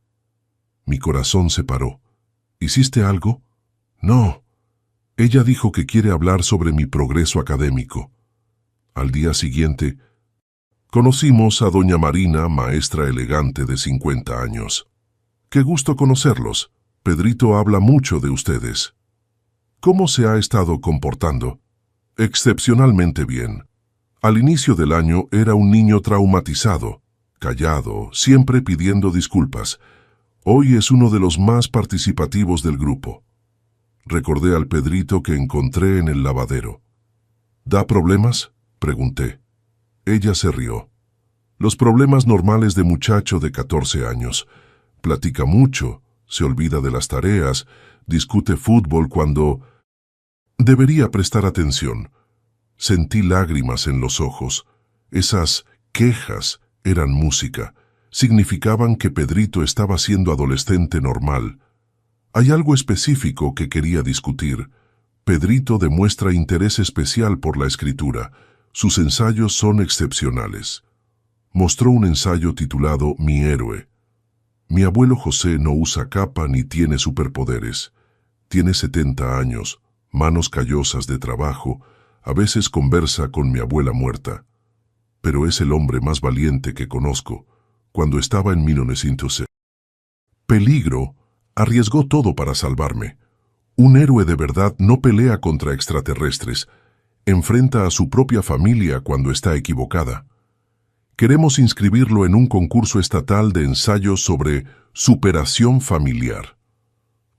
Mi corazón se paró. ¿Hiciste algo? No. Ella dijo que quiere hablar sobre mi progreso académico. Al día siguiente, conocimos a doña Marina, maestra elegante de 50 años. Qué gusto conocerlos. Pedrito habla mucho de ustedes. ¿Cómo se ha estado comportando? Excepcionalmente bien. Al inicio del año era un niño traumatizado, callado, siempre pidiendo disculpas. Hoy es uno de los más participativos del grupo. Recordé al Pedrito que encontré en el lavadero. ¿Da problemas?, pregunté. Ella se rió. Los problemas normales de muchacho de 14 años. Platica mucho, se olvida de las tareas, discute fútbol cuando debería prestar atención. Sentí lágrimas en los ojos. Esas quejas eran música. Significaban que Pedrito estaba siendo adolescente normal. Hay algo específico que quería discutir. Pedrito demuestra interés especial por la escritura. Sus ensayos son excepcionales. Mostró un ensayo titulado Mi héroe. Mi abuelo José no usa capa ni tiene superpoderes. Tiene 70 años, manos callosas de trabajo, a veces conversa con mi abuela muerta. Pero es el hombre más valiente que conozco. Cuando estaba en 1900. Peligro, arriesgó todo para salvarme. Un héroe de verdad no pelea contra extraterrestres. Enfrenta a su propia familia cuando está equivocada. Queremos inscribirlo en un concurso estatal de ensayos sobre superación familiar.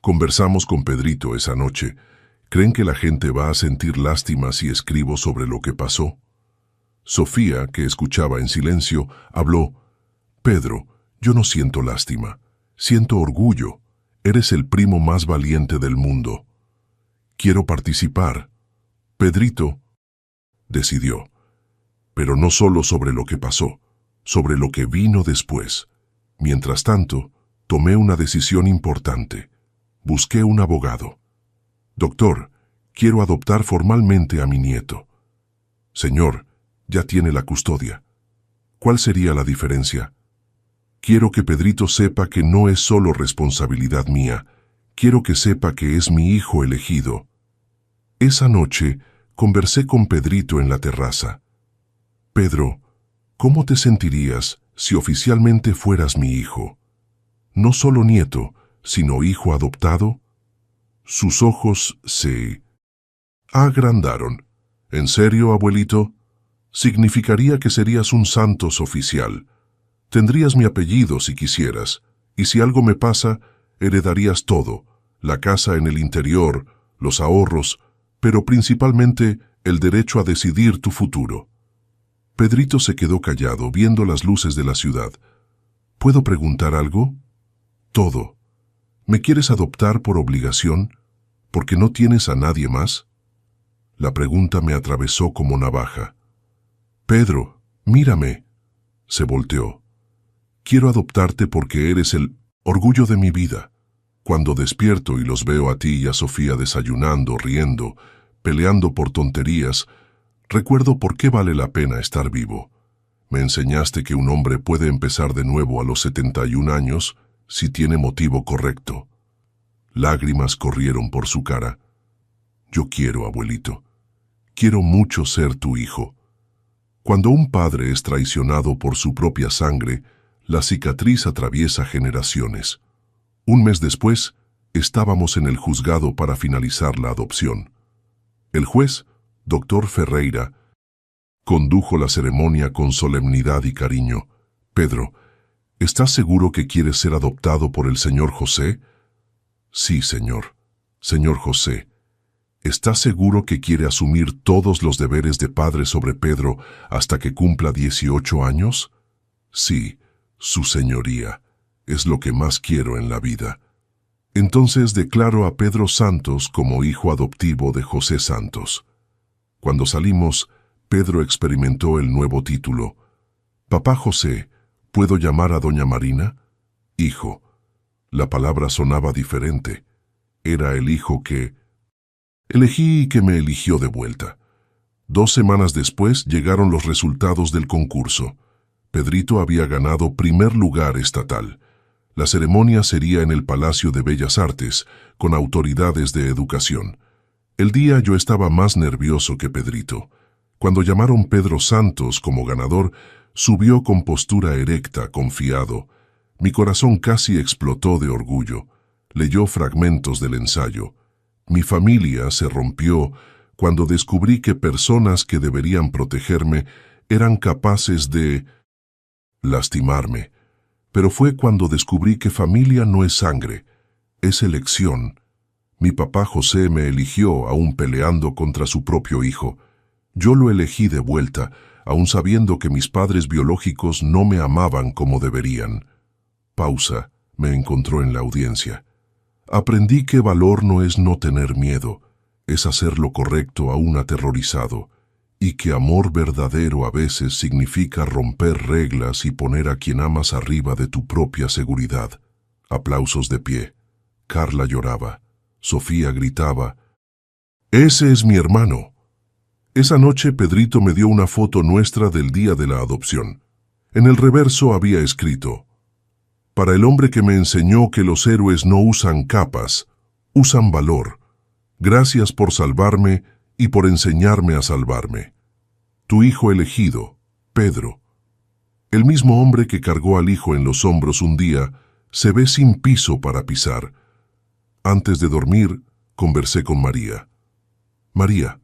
Conversamos con Pedrito esa noche. ¿Creen que la gente va a sentir lástima si escribo sobre lo que pasó? Sofía, que escuchaba en silencio, habló. Pedro, yo no siento lástima. Siento orgullo. Eres el primo más valiente del mundo. Quiero participar. Pedrito decidió. Pero no solo sobre lo que pasó, sobre lo que vino después. Mientras tanto, tomé una decisión importante. Busqué un abogado. Doctor, quiero adoptar formalmente a mi nieto. Señor, ya tiene la custodia. ¿Cuál sería la diferencia? Quiero que Pedrito sepa que no es solo responsabilidad mía. Quiero que sepa que es mi hijo elegido. Esa noche conversé con Pedrito en la terraza. Pedro, ¿cómo te sentirías si oficialmente fueras mi hijo? No solo nieto, sino hijo adoptado. Sus ojos se agrandaron. ¿En serio, abuelito? Significaría que serías un Santos oficial. Tendrías mi apellido si quisieras, y si algo me pasa, heredarías todo, la casa en el interior, los ahorros, pero principalmente el derecho a decidir tu futuro. Pedrito se quedó callado, viendo las luces de la ciudad. ¿Puedo preguntar algo? Todo. ¿Me quieres adoptar por obligación? ¿Porque no tienes a nadie más? La pregunta me atravesó como navaja. Pedro, mírame. Se volteó. Quiero adoptarte porque eres el orgullo de mi vida. Cuando despierto y los veo a ti y a Sofía desayunando, riendo, peleando por tonterías, recuerdo por qué vale la pena estar vivo. Me enseñaste que un hombre puede empezar de nuevo a los 71 años si tiene motivo correcto. Lágrimas corrieron por su cara. Yo quiero, abuelito. Quiero mucho ser tu hijo. Cuando un padre es traicionado por su propia sangre, la cicatriz atraviesa generaciones. Un mes después, estábamos en el juzgado para finalizar la adopción. El juez, Dr. Ferreira, condujo la ceremonia con solemnidad y cariño. Pedro, ¿estás seguro que quieres ser adoptado por el señor José? Sí, señor. Señor José, ¿estás seguro que quiere asumir todos los deberes de padre sobre Pedro hasta que cumpla 18 años? Sí, su señoría. Es lo que más quiero en la vida. Entonces declaro a Pedro Santos como hijo adoptivo de José Santos. Cuando salimos, Pedro experimentó el nuevo título. Papá José, ¿puedo llamar a doña Marina? Hijo. La palabra sonaba diferente. Era el hijo que elegí y que me eligió de vuelta. 2 semanas después llegaron los resultados del concurso. Pedrito había ganado primer lugar estatal. La ceremonia sería en el Palacio de Bellas Artes, con autoridades de educación. El día yo estaba más nervioso que Pedrito. Cuando llamaron Pedro Santos como ganador, subió con postura erecta, confiado. Mi corazón casi explotó de orgullo. Leyó fragmentos del ensayo. Mi familia se rompió cuando descubrí que personas que deberían protegerme eran capaces de lastimarme. Pero fue cuando descubrí que familia no es sangre, es elección. Mi papá José me eligió aún peleando contra su propio hijo. Yo lo elegí de vuelta, aún sabiendo que mis padres biológicos no me amaban como deberían. Pausa, me encontró en la audiencia. Aprendí que valor no es no tener miedo, es hacer lo correcto aún aterrorizado, y que amor verdadero a veces significa romper reglas y poner a quien amas arriba de tu propia seguridad. Aplausos de pie. Carla lloraba. Sofía gritaba, «¡Ese es mi hermano!». Esa noche Pedrito me dio una foto nuestra del día de la adopción. En el reverso había escrito, «Para el hombre que me enseñó que los héroes no usan capas, usan valor. Gracias por salvarme y por enseñarme a salvarme. Tu hijo elegido, Pedro». El mismo hombre que cargó al hijo en los hombros un día se ve sin piso para pisar. Antes de dormir, conversé con María. María,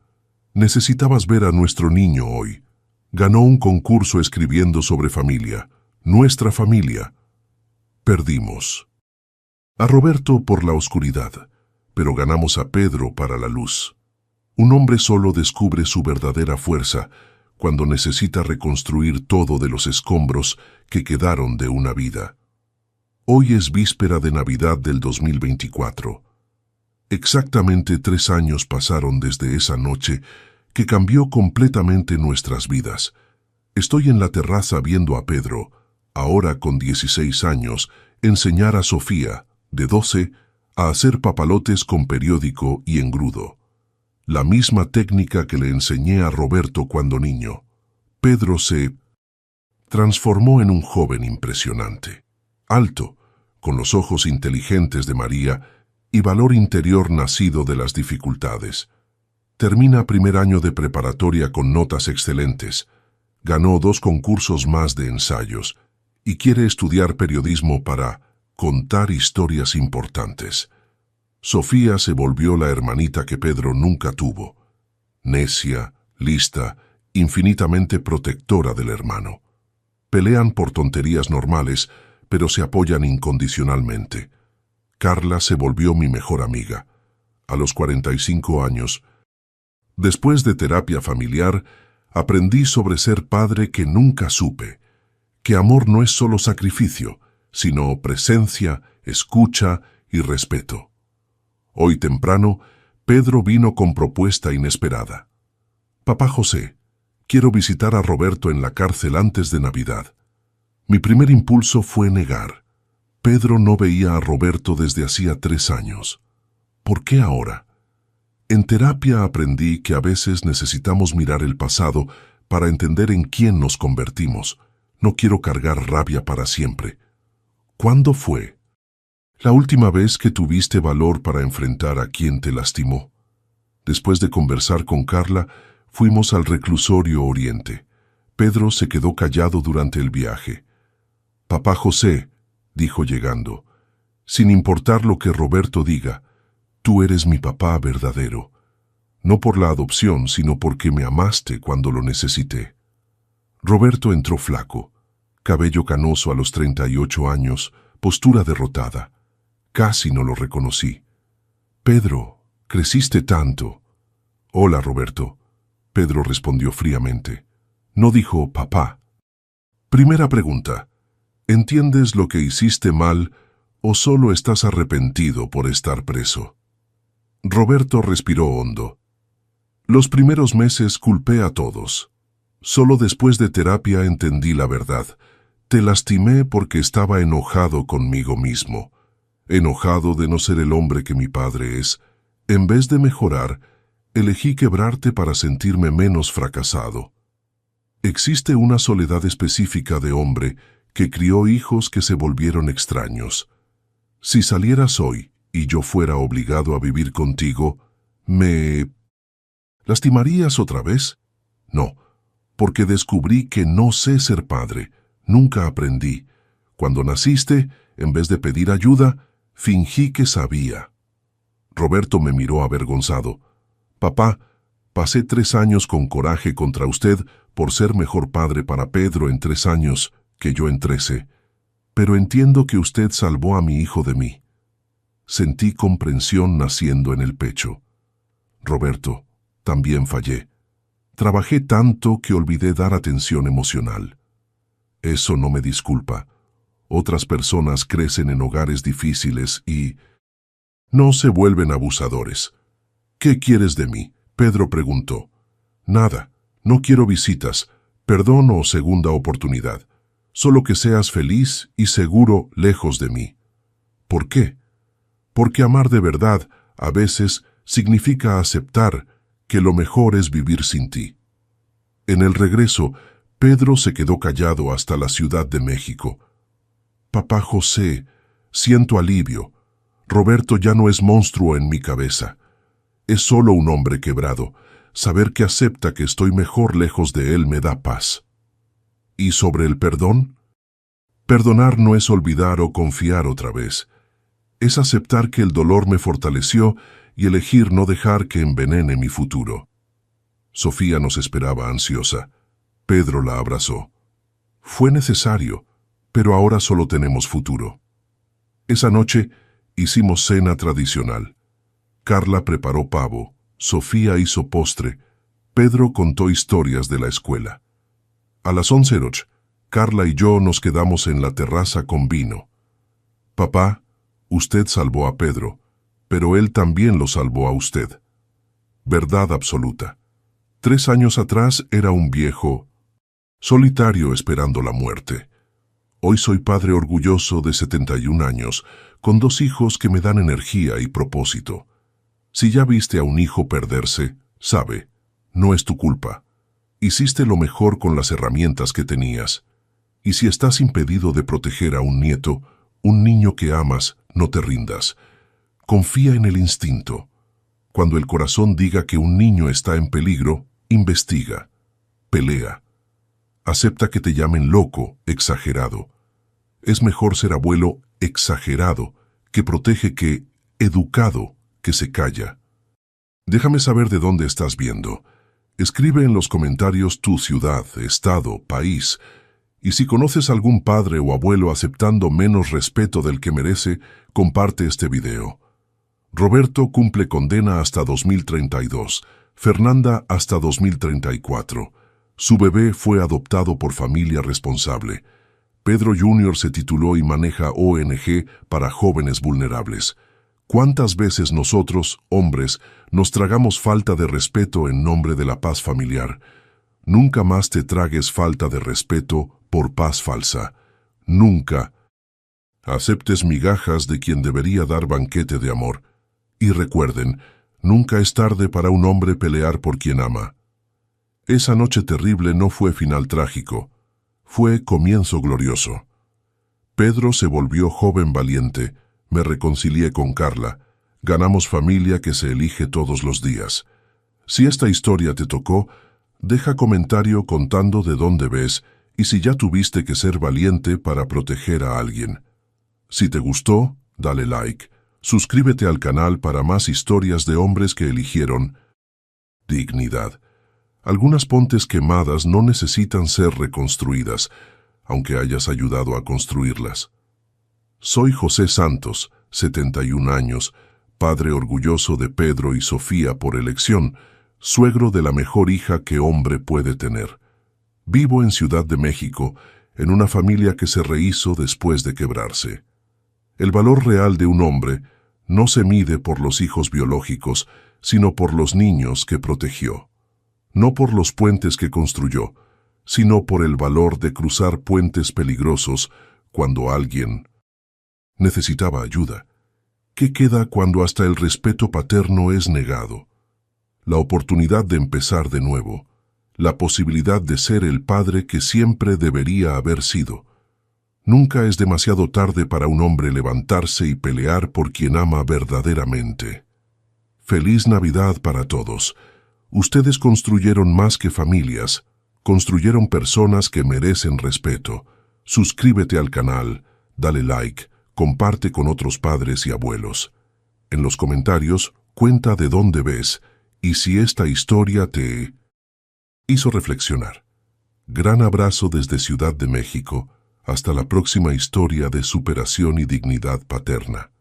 necesitabas ver a nuestro niño hoy. Ganó un concurso escribiendo sobre familia, nuestra familia. Perdimos a Roberto por la oscuridad, pero ganamos a Pedro para la luz. Un hombre solo descubre su verdadera fuerza cuando necesita reconstruir todo de los escombros que quedaron de una vida. Hoy es víspera de Navidad del 2024. Exactamente 3 años pasaron desde esa noche que cambió completamente nuestras vidas. Estoy en la terraza viendo a Pedro, ahora con 16 años, enseñar a Sofía, de 12, a hacer papalotes con periódico y engrudo. La misma técnica que le enseñé a Roberto cuando niño. Pedro se transformó en un joven impresionante. alto, con los ojos inteligentes de María y valor interior nacido de las dificultades. Termina primer año de preparatoria con notas excelentes. Ganó 2 concursos más de ensayos y quiere estudiar periodismo para contar historias importantes. Sofía se volvió la hermanita que Pedro nunca tuvo. Necia, lista, infinitamente protectora del hermano. Pelean por tonterías normales, pero se apoyan incondicionalmente. Carla se volvió mi mejor amiga. A los 45 años, después de terapia familiar, aprendí sobre ser padre que nunca supe, que amor no es solo sacrificio, sino presencia, escucha y respeto. Hoy temprano, Pedro vino con propuesta inesperada. Papá José, quiero visitar a Roberto en la cárcel antes de Navidad. Mi primer impulso fue negar. Pedro no veía a Roberto desde hacía 3 años. ¿Por qué ahora? En terapia aprendí que a veces necesitamos mirar el pasado para entender en quién nos convertimos. No quiero cargar rabia para siempre. ¿Cuándo fue la última vez que tuviste valor para enfrentar a quien te lastimó? Después de conversar con Carla, fuimos al reclusorio Oriente. Pedro se quedó callado durante el viaje. Papá José, dijo llegando, sin importar lo que Roberto diga, tú eres mi papá verdadero. No por la adopción, sino porque me amaste cuando lo necesité. Roberto entró flaco, cabello canoso a los 38 años, postura derrotada. Casi no lo reconocí. Pedro, creciste tanto. Hola, Roberto. Pedro respondió fríamente. No dijo papá. Primera pregunta. ¿Entiendes lo que hiciste mal o solo estás arrepentido por estar preso? Roberto respiró hondo. Los primeros meses culpé a todos. Solo después de terapia entendí la verdad. Te lastimé porque estaba enojado conmigo mismo. Enojado de no ser el hombre que mi padre es. En vez de mejorar, elegí quebrarte para sentirme menos fracasado. Existe una soledad específica de hombre que crió hijos que se volvieron extraños. Si salieras hoy y yo fuera obligado a vivir contigo, ¿me lastimarías otra vez? No, porque descubrí que no sé ser padre. Nunca aprendí. Cuando naciste, en vez de pedir ayuda, fingí que sabía. Roberto me miró avergonzado. Papá, pasé 3 años con coraje contra usted por ser mejor padre para Pedro en 3 años que yo en 13. Pero entiendo que usted salvó a mi hijo de mí. Sentí comprensión naciendo en el pecho. Roberto, también fallé. Trabajé tanto que olvidé dar atención emocional. Eso no me disculpa. Otras personas crecen en hogares difíciles y no se vuelven abusadores. ¿Qué quieres de mí? Pedro preguntó. Nada, no quiero visitas, perdón o segunda oportunidad. Solo que seas feliz y seguro lejos de mí. ¿Por qué? Porque amar de verdad a veces significa aceptar que lo mejor es vivir sin ti. En el regreso, Pedro se quedó callado hasta la Ciudad de México. Papá José, siento alivio. Roberto ya no es monstruo en mi cabeza. Es solo un hombre quebrado. Saber que acepta que estoy mejor lejos de él me da paz. ¿Y sobre el perdón? Perdonar no es olvidar o confiar otra vez. Es aceptar que el dolor me fortaleció y elegir no dejar que envenene mi futuro. Sofía nos esperaba ansiosa. Pedro la abrazó. Fue necesario, pero ahora solo tenemos futuro. Esa noche hicimos cena tradicional. Carla preparó pavo, Sofía hizo postre, Pedro contó historias de la escuela. A las 11:00, Carla y yo nos quedamos en la terraza con vino. Papá, usted salvó a Pedro, pero él también lo salvó a usted. Verdad absoluta. 3 años atrás era un viejo solitario esperando la muerte. Hoy soy padre orgulloso de 71 años, con 2 hijos que me dan energía y propósito. Si ya viste a un hijo perderse, sabe, no es tu culpa. Hiciste lo mejor con las herramientas que tenías. Y si estás impedido de proteger a un nieto, un niño que amas, no te rindas. Confía en el instinto. Cuando el corazón diga que un niño está en peligro, investiga, pelea. Acepta que te llamen loco, exagerado. Es mejor ser abuelo exagerado que protege que educado que se calla. Déjame saber de dónde estás viendo. Escribe en los comentarios tu ciudad, estado, país. Y si conoces algún padre o abuelo aceptando menos respeto del que merece, comparte este video. Roberto cumple condena hasta 2032, Fernanda hasta 2034. Su bebé fue adoptado por familia responsable. Pedro Jr. se tituló y maneja ONG para jóvenes vulnerables. ¿Cuántas veces nosotros, hombres, nos tragamos falta de respeto en nombre de la paz familiar? Nunca más te tragues falta de respeto por paz falsa. Nunca aceptes migajas de quien debería dar banquete de amor. Y recuerden, nunca es tarde para un hombre pelear por quien ama. Esa noche terrible no fue final trágico, fue comienzo glorioso. Pedro se volvió joven valiente, me reconcilié con Carla, ganamos familia que se elige todos los días. Si esta historia te tocó, deja comentario contando de dónde ves y si ya tuviste que ser valiente para proteger a alguien. Si te gustó, dale like. Suscríbete al canal para más historias de hombres que eligieron dignidad. Algunas pontes quemadas no necesitan ser reconstruidas, aunque hayas ayudado a construirlas. Soy José Santos, 71 años, padre orgulloso de Pedro y Sofía por elección, suegro de la mejor hija que hombre puede tener. Vivo en Ciudad de México, en una familia que se rehizo después de quebrarse. El valor real de un hombre no se mide por los hijos biológicos, sino por los niños que protegió. No por los puentes que construyó, sino por el valor de cruzar puentes peligrosos cuando alguien necesitaba ayuda. ¿Qué queda cuando hasta el respeto paterno es negado? La oportunidad de empezar de nuevo, la posibilidad de ser el padre que siempre debería haber sido. Nunca es demasiado tarde para un hombre levantarse y pelear por quien ama verdaderamente. Feliz Navidad para todos. Ustedes construyeron más que familias, construyeron personas que merecen respeto. Suscríbete al canal, dale like, comparte con otros padres y abuelos. En los comentarios, cuenta de dónde ves y si esta historia te hizo reflexionar. Gran abrazo desde Ciudad de México. Hasta la próxima historia de superación y dignidad paterna.